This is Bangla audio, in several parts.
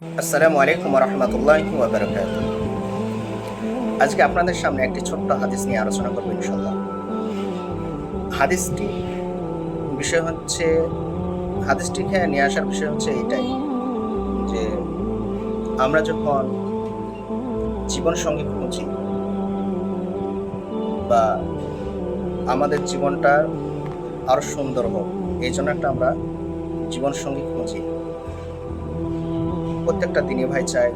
আসসালামু আলাইকুম রহমতুল্লাহি ওয়া বারাকাতুহু। আজকে আপনাদের সামনে একটি ছোট্ট হাদিস নিয়ে আলোচনা করব ইনশাআল্লাহ। হাদিসটি বিষয় হচ্ছে হাদিসটিকে নিয়ে আসার বিষয় হচ্ছে এটাই যে আমরা যখন জীবন সঙ্গী খুঁজি বা আমাদের জীবনটা আরো সুন্দর হোক এই জন্য আমরা জীবন সঙ্গী খুঁজি। প্রত্যেকটা দিনী ভাই চায়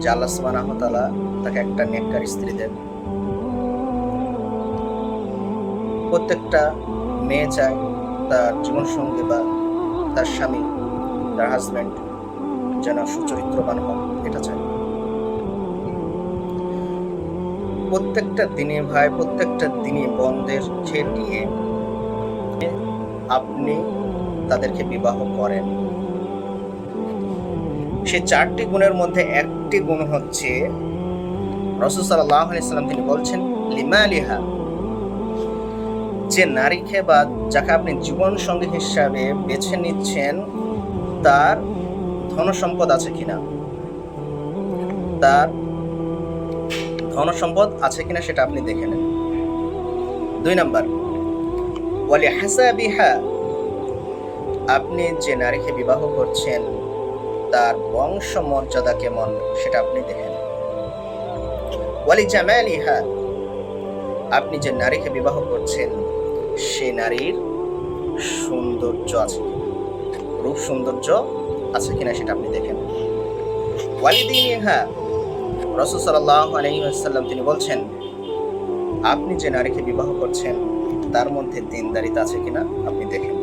যে আল্লাহ সুবহানাহু ওয়া তাআলা তাকে একটা নেককার স্ত্রী দেন। প্রত্যেকটা মেয়ে চায় তার জীবনসঙ্গী বা তার স্বামী, তার হাজব্যান্ড যেন সুচরিত্রবান হোক, এটা চায়। প্রত্যেকটা দিনী ভাই, প্রত্যেকটা দিনী বোনদেরকে নিয়ে আপনি তাদেরকে বিবাহ করেন। সে চারটি গুণের মধ্যে একটি গুণ হচ্ছে রাসূল সাল্লাল্লাহু আলাইহি সাল্লাম তিনি বলছেন লিমালিহা, যে নারীকে বা যাকে আপনি জীবন সঙ্গী হিসাবে বেছে নিচ্ছেন তার ধন সম্পদ আছে কিনা, তার ধন সম্পদ আছে কিনা সেটা আপনি দেখে নেন। 2 নাম্বার, ওয়ালি হাসাবিহা, আপনি যে নারীকে বিবাহ করছেন তার বংশ মর্যাদা কেমন সেটা আপনি দেখে নেন। ওয়ালি জামালিহা, আপনি যে নারীকে বিবাহ করছেন সে নারীর সৌন্দর্য আছে কিনা, রূপ সৌন্দর্য আছে কিনা সেটা আপনি দেখেন। ওয়ালিদিনিহা, রাসূল সাল্লাল্লাহু আলাইহি ওয়াসাল্লাম তিনি বলছেন আপনি যে নারীকে বিবাহ করছেন তার মধ্যে দিনদারিতা আছে কিনা আপনি দেখেন।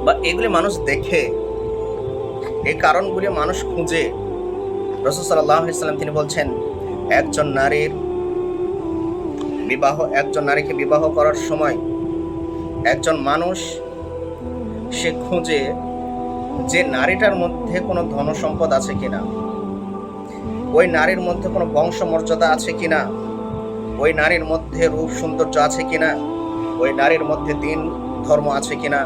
বা এগুলি মানুষ দেখে, এই কারণগুলি মানুষ খুঁজে। রাসূল সাল্লাল্লাহু আলাইহি ওয়াসাল্লাম তিনি বলছেন একজন নারীকে বিবাহ করার সময় একজন মানুষ সে খুঁজে যে নারীটার মধ্যে কোনো ধন সম্পদ আছে কিনা, ওই নারীর মধ্যে কোনো বংশ মর্যাদা আছে কিনা, ওই নারীর মধ্যে রূপ সৌন্দর্য আছে কিনা, ওই নারীর মধ্যে দিন ধর্ম আছে কিনা।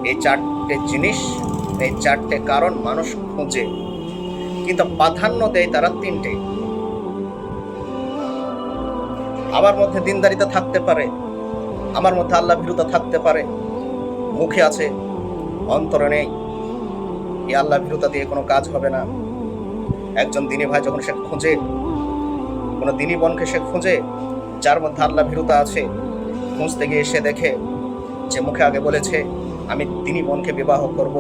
এই চারটে জিনিস, এই চারটে কারণ মানুষ খুঁজে, কিন্তু প্রাধান্য দেয় তারা তিনটে। আমার মধ্যে দিনদারিতা থাকতে পারে, আমার মধ্যে আল্লাহ ভীরুতা থাকতে পারে, মুখে আছে অন্তরে নেই, এই আল্লাহ ভীরুতা দিয়ে কোনো কাজ হবে না। একজন দিনী ভাই যখন সে খুঁজে, কোনো দিনী বোনকে সে খুঁজে যার মধ্যে আল্লাহ ভীরুতা আছে, খুঁজতে গিয়ে সে দেখে যে মুখে আগে বলেছে আমি দিনী বোনকে বিবাহ করব,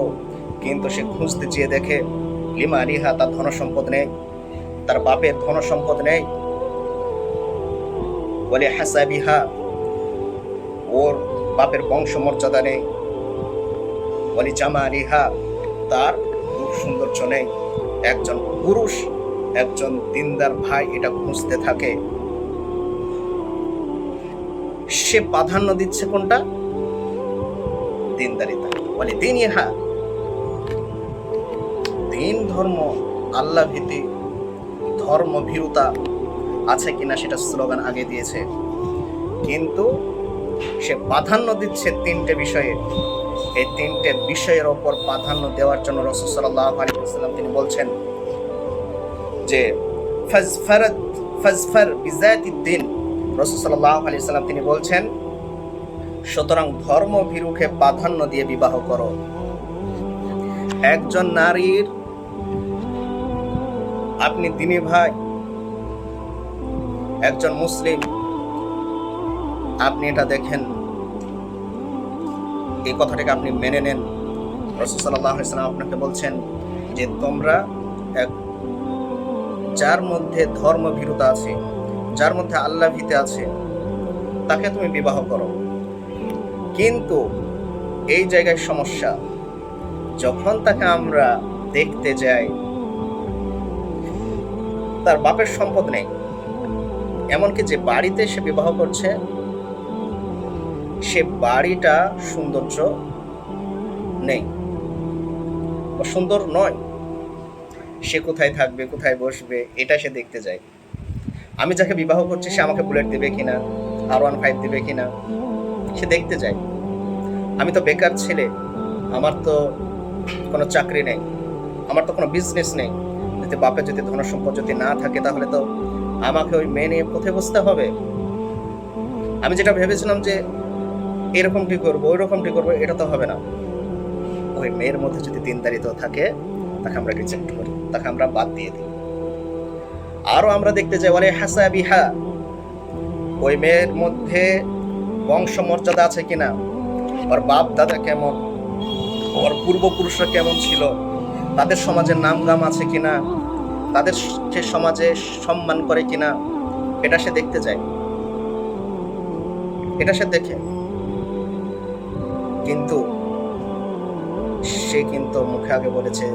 কিন্তু সে খুঁজতে যেয়ে দেখে লিমা আলিহা, তার ধন সম্পদ নেই, তার বাপের ধন সম্পদ নেই। বলে হাসাবিহা, ওর বাপের বংশ মর্যাদা নেই। বলি জামা আলিহা, তার রূপ সৌন্দর্য নেই। একজন পুরুষ, একজন দিনদার ভাই এটা খুঁজতে থাকে, সে প্রাধান্য দিচ্ছে কোনটা? দিনদারিতা। বলে দিন ইহা, দিন ধর্ম, আল্লাহ ভীতি, ধর্ম ভীরুতা আছে কিনা সেটা স্লোগান আগে দিয়েছে, কিন্তু সে প্রাধান্য দিচ্ছে তিনটে বিষয়ে। এই তিনটে বিষয়ের ওপর প্রাধান্য দেওয়ার জন্য রাসূল সাল্লাল্লাহু আলাইহি ওয়াসাল্লাম তিনি বলছেন যে ফাজফার বিযাতিদ্দিন, রাসূল সাল্লাল্লাহু আলাইহি ওয়াসাল্লাম তিনি বলছেন সুতরাং ধর্ম ভীরুকে প্রাধান্য দিয়ে বিবাহ করো। একজন নারীর, আপনি দিনী ভাই, একজন মুসলিম, আপনি এটা দেখেন, এই কথাটাকে আপনি মেনে নেন। রাসূল সাল্লাল্লাহু আলাইহি ওয়াসাল্লাম আপনাকে বলছেন যে তোমরা যার মধ্যে ধর্মভীরুতা আছে, যার মধ্যে আল্লাহ ভীতি আছে, তাকে তুমি বিবাহ করো। কিন্তু এই জায়গায় সমস্যা, যখন তাকে আমরা দেখতে যাই তার বাপের সম্পদ নেই, এমনকি যে বাড়িতে সে বিবাহ করছে সে বাড়িটা সৌন্দর্য নেই, সুন্দর নয়, সে কোথায় থাকবে, কোথায় বসবে, এটা সে দেখতে যায়। আমি যাকে বিবাহ করছি সে আমাকে বুলেট দেবে কিনা, R15 দেবে কিনা, সে দেখতে যায়। আমি তো বেকার ছেলে, আমার তো কোনো চাকরি নেই, আমার তো কোনো বিজনেস নেই। যদি বাপের যদি ধন সম্পদ যদি না থাকে, তাহলে তো আমাকে ওই মেয়ে নিয়ে পথে বসতে হবে। আমি যেটা ভেবেছিলাম যে এরকমটি করবো, ওই রকমটি করবো, এটা তো হবে না। ওই মেয়ের মধ্যে যদি দিনদারিতা থাকে, তাকে আমরা রিজেক্ট করি, তাকে আমরা বাদ দিয়ে দিই। আরো আমরা দেখতে যাই ওয়ালি হাসাবিহা, ওই মেয়ের মধ্যে বংশ মর্যাদা আছে কিনা, ওর বাপ দাদা কেমন, ওর পূর্বপুরুষরা কেমন ছিল, তাদের সমাজের নাম গাম আছে কিনা, তাদের সে সমাজে সম্মান করে কিনা, এটা সে দেখতে যায়, এটা সে দেখে। কিন্তু সে কিন্তু মুখে আগে বলেছে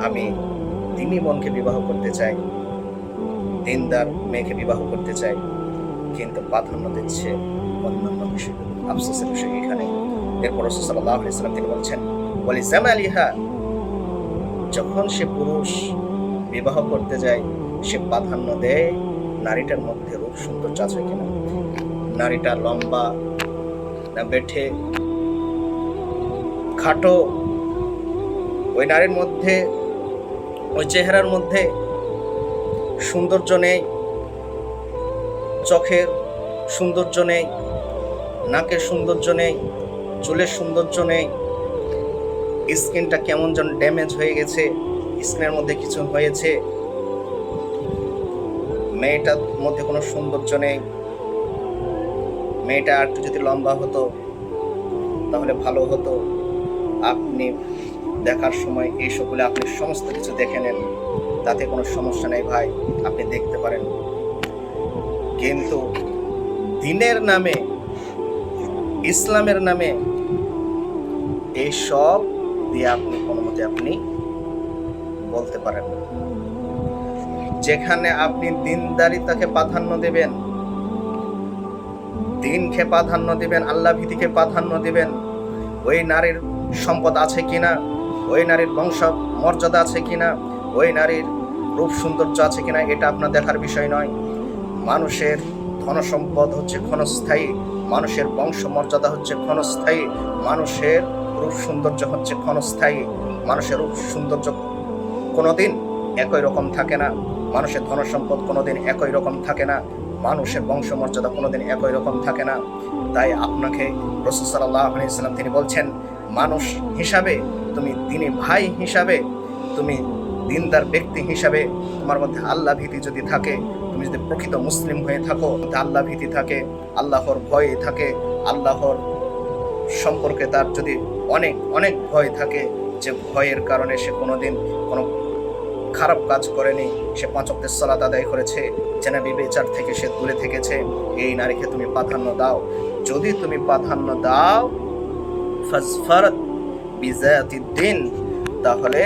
আমি দিনী বোনকে বিবাহ করতে চাই, দিনদার মেয়েকে বিবাহ করতে চাই, কিন্তু প্রাধান্য দিচ্ছে অন্যান্য বিষয়গুলো। আফসোসের বিষয় এখানে। এরপর রাসূল সাল্লাল্লাহু আলাইহি ওয়াসাল্লাম তিনি বলছেন ওয়ালি জামালিহা, যখন সে পুরুষ বিবাহ করতে যায়, সে প্রাধান্য দেয় নারীটার মধ্যে রূপ সৌন্দর্য আছে কিনা, নারীটা লম্বা না বেঠে, খাটো, ওই নারীর মধ্যে ওই চেহারার মধ্যে সৌন্দর্য নেই, চোখের সৌন্দর্য নেই, নাকের সৌন্দর্য নেই, চুলের সৌন্দর্য নেই, স্কিনটা কেমন যেন ড্যামেজ হয়ে গেছে, স্কিনের মধ্যে কিছু হয়েছে, মেয়েটার মধ্যে কোনো সৌন্দর্য নেই, মেয়েটা আর একটু যদি লম্বা হতো তাহলে ভালো হতো। আপনি দেখার সময় এইসবগুলো আপনি সমস্ত কিছু দেখে নেন, তাতে কোনো সমস্যা নেই ভাই, আপনি দেখতে পারেন। কিন্তু দিনের নামে, ইসলামের নামে এইসব দিয়ে আপনি কোনো মতে আপনি বলতে পারেন না। যেখানে আপনি দিনদারিতাকে প্রাধান্য দেবেন, দিনকে প্রাধান্য দিবেন, আল্লাহ ভীতিকে প্রাধান্য দিবেন, ওই নারীর সম্পদ আছে কিনা, ওই নারীর বংশ মর্যাদা আছে কিনা, ওই নারীর রূপ সৌন্দর্য আছে কিনা, এটা আপনার দেখার বিষয় নয়। মানুষের ধন সম্পদ হচ্ছে ক্ষণস্থায়ী, মানুষের বংশ মর্যাদা হচ্ছে ক্ষণস্থায়ী, মানুষের রূপ সৌন্দর্য হচ্ছে ক্ষণস্থায়ী। মানুষের রূপ সৌন্দর্য কোনোদিন একই রকম থাকে না, মানুষের ধন সম্পদ কোনোদিন একই রকম থাকে না, মানুষের বংশমর্যাদা কোনোদিন একই রকম থাকে না। তাই আপনাকে রাসূল সাল্লাল্লাহু আলাইহি ওয়াসাল্লাম তিনি বলছেন, মানুষ হিসাবে তুমি, দিনী ভাই হিসাবে, তুমি দিনদার ব্যক্তি হিসাবে, তোমার মধ্যে আল্লাহ ভীতি যদি থাকে, তুমি যদি প্রকৃত মুসলিম হয়ে থাকো, আল্লাহ ভীতি থাকে, আল্লাহর ভয় থাকে, আল্লাহর সম্পর্কে তার যদি অনেক অনেক ভয় থাকে, যে ভয়ের কারণে সে কোনোদিন কোনো খারাপ কাজ করেনি, সে 5 ওয়াক্তের সালাত আদায় করেছে, জেনাবি বিচার থেকে সে দূরে থেকেছে, এই নারীকে তুমি প্রাধান্য দাও। যদি তুমি প্রাধান্য দাও ফাজফারাত বিযাতিদ দ্বীন, তাহলে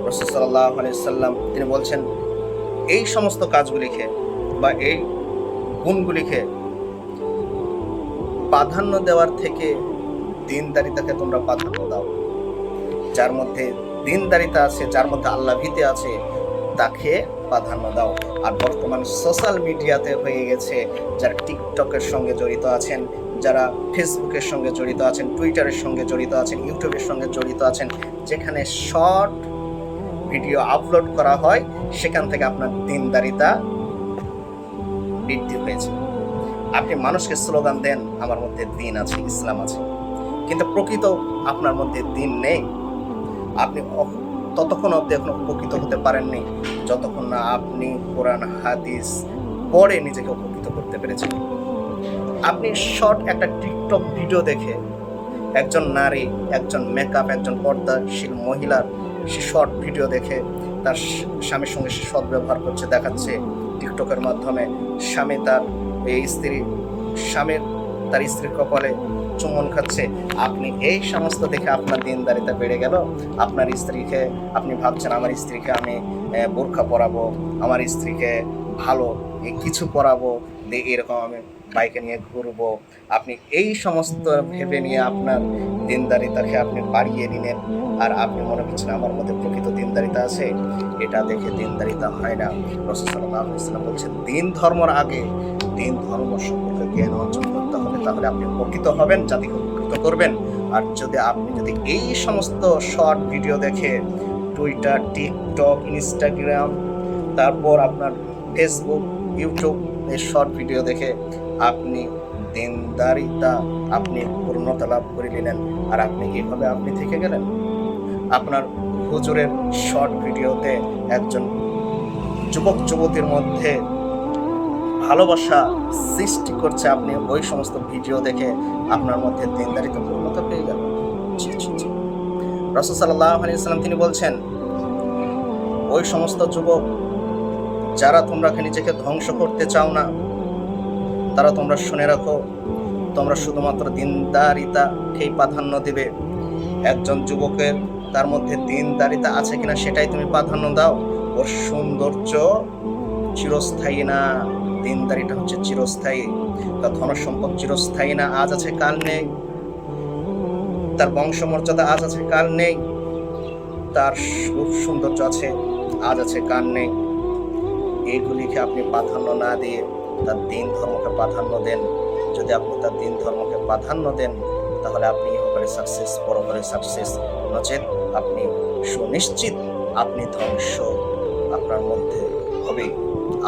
রাসূল সাল্লাল্লাহু আলাইহি ওয়াসাল্লাম তিনি বলছেন এই সমস্ত কাজগুলিকে বা এই গুণগুলিকে প্রাধান্য দেওয়ার থেকে দিনদারিতাকে তোমরা প্রাধান্য দাও। যার মধ্যে দিনদারিতা আছে, যার মধ্যে আল্লাহ ভীতি আছে, তাকে প্রাধান্য দাও। আর বর্তমান সোশ্যাল মিডিয়াতে হয়ে গেছে, যারা টিকটকের সঙ্গে জড়িত আছেন, যারা ফেসবুকের সঙ্গে জড়িত আছেন, টুইটারের সঙ্গে জড়িত আছেন, ইউটিউবের সঙ্গে জড়িত আছেন, যেখানে শর্ট ভিডিও আপলোড করা হয়, সেখান থেকে আপনার দিনদারিতা বৃদ্ধি হয়েছে। আপনি মানুষকে স্লোগান দেন আমার মধ্যে দিন আছে, ইসলাম আছে, কিন্তু প্রকৃত আপনার মধ্যে দিন নেই। আপনি ততক্ষণ অবধি এখনো উপকৃত হতে পারেননি যতক্ষণ না আপনি কোরআন হাদিস পড়ে নিজেকে উপকৃত করতে পেরেছেন। আপনি শর্ট একটা টিকটক ভিডিও দেখে একজন নারী, একজন মেকআপ, একজন পর্দাশীল মহিলার সে শর্ট ভিডিও দেখে তার স্বামীর সঙ্গে সে সদ্ব্যবহার করছে, দেখাচ্ছে টিকটকের মাধ্যমে, স্বামী তার স্বামীর তার স্ত্রীর কপালে চুম্বন খাচ্ছে, আপনি এই সমস্ত দেখে আপনার দিনদারিতা বেড়ে গেল। আপনার স্ত্রীকে আপনি ভাবছেন আমার স্ত্রীকে আমি বোরখা পরাবো, আমার স্ত্রীকে ভালো কিছু পরাবো, এরকম আমি বাইকে নিয়ে ঘুরবো। আপনি এই সমস্ত ভেবে নিয়ে আপনার দিনদারিতাকে আপনি বাড়িয়ে নিলেন, আর আপনি মনে করছেন আমার মধ্যে প্রকৃত দিনদারিতা আছে। এটা দেখে দিনদারিতা হয় না। রাসূল সাল্লাল্লাহু আলাইহি ওয়াসাল্লাম বলছেন দিন ধর্মের আগে দিন ধর্ম সম্পর্কে জ্ঞান অর্জন করতে হবে, তাহলে আপনি উপকৃত হবেন, জাতিকে উপকৃত করবেন। আর যদি আপনি এই সমস্ত শর্ট ভিডিও দেখে, টুইটার, টিকটক, ইনস্টাগ্রাম, তারপর আপনার ফেসবুক, ইউটিউব এই শর্ট ভিডিও দেখে আপনি দিনদারিতা আপনি পূর্ণতা লাভ করে নিলেন, আর আপনি এইভাবে আপনি থেকে গেলেন। আপনার হুজুরের শর্ট ভিডিওতে একজন যুবক যুবতীর মধ্যে ভালোবাসা সৃষ্টি করছে, আপনি ওই সমস্ত ভিডিও দেখে আপনার মধ্যে দিনদারিতা পূর্ণতা পেয়ে গেল। রাসূল সাল্লাল্লাহু আলাইহি ওয়াসাল্লাম তিনি বলছেন, ওই সমস্ত যুবক যারা তোমরা নিজেকে ধ্বংস করতে চাও না, তারা তোমরা শুনে রাখো, তোমরা শুধুমাত্র দিনদারিতাকেই প্রাধান্য দিবে। একজন যুবকের তার মধ্যে দিনদারিতা আছে কিনা সেটাই তুমি প্রাধান্য দাও। ওর সৌন্দর্য চিরস্থায়ী না, দিনদারিটা হচ্ছে চিরস্থায়ী। তার ধন সম্পদ চিরস্থায়ী না, আজ আছে কাল নেই। তার বংশমর্যাদা আজ আছে কাল নেই। তার রূপ সৌন্দর্য আছে, আজ আছে কাল নেই। এইগুলিকে আপনি প্রাধান্য না দিয়ে তার দিন ধর্মকে প্রাধান্য দেন। যদি আপনি তার দিন ধর্মকে প্রাধান্য দেন, তাহলে আপনি ইহকালে সাকসেস, পরকালে সাকসেস। নচেত আপনি সুনিশ্চিত আপনি ধ্বংস আপনার মধ্যে হবে,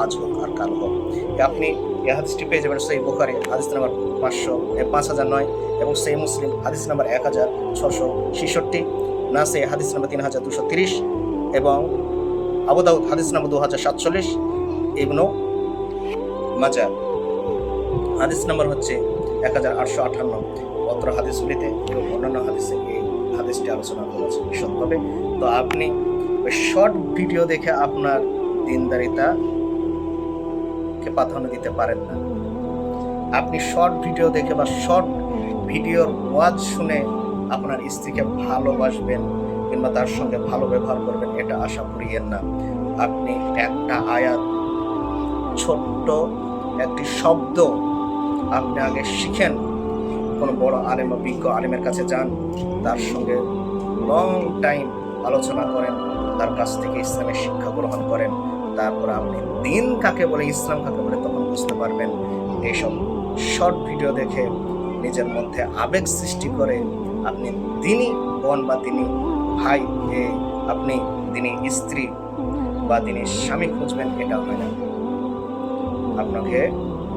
আজ হোক আর কাল হোক। আপনি এই হাদিসটি পেয়ে যাবেন সহিহ বুখারী হাদিস নাম্বার 5009 এবং সহিহ মুসলিম হাদিস নাম্বার 1666, নাসাই হাদিস নাম্বার 3230 এবং আবু দাউদ হাদিস নাম্বার 2047, ইবনু মাজাহ হাদিস নাম্বার হচ্ছে 1858। অত্র হাদিসগুলিতে এবং অন্যান্য হাদিসে এই হাদিসটি আলোচনা করা হয়েছে বিশদভাবে। তো আপনি ওই শর্ট ভিডিও দেখে আপনার দিনদারিতাকে প্রাধান্য দিতে পারেন না। আপনি শর্ট ভিডিও দেখে বা শর্ট ভিডিওর ওয়াজ শুনে আপনার স্ত্রীকে ভালোবাসবেন কিংবা তার সঙ্গে ভালো ব্যবহার করবেন, এটা আশা করিয়েন না। আপনি একটা আয়াত, ছোট্ট একটি শব্দ আপনি আগে শিখেন, কোনো বড় আলেম বা বিজ্ঞ আলেমের কাছে যান, তার সঙ্গে লং টাইম আলোচনা করেন, তার কাছ থেকে ইসলামের শিক্ষা গ্রহণ করেন। তারপর আপনি দিন কাকে বলে, ইসলাম কাকে বলে তখন বুঝতে পারবেন। এইসব শর্ট ভিডিও দেখে নিজের মধ্যে আবেগ সৃষ্টি করে আপনি দিনী বোন বা দিনী ভাই, আপনি দিনী স্ত্রী বা দিনী স্বামী খুঁজবেন, এটা হয় না। আপনাকে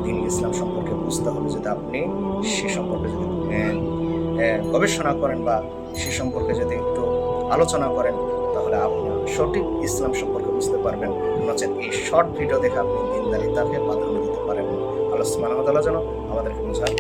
দিন ইসলাম সম্পর্কে বুঝতে হবে। যদি আপনি সে সম্পর্কে যদি গবেষণা করেন বা সে সম্পর্কে যদি একটু আলোচনা করেন, তাহলে আপনি সঠিক ইসলাম সম্পর্কে বুঝতে পারবেন। নচেত এই শর্ট ভিডিও দেখে আপনি দিনদারিতাকে প্রাধান্য দিতে পারেন। আল্লাহ সুবহানাহু ওয়া তাআলা যেন আমাদেরকে বোঝার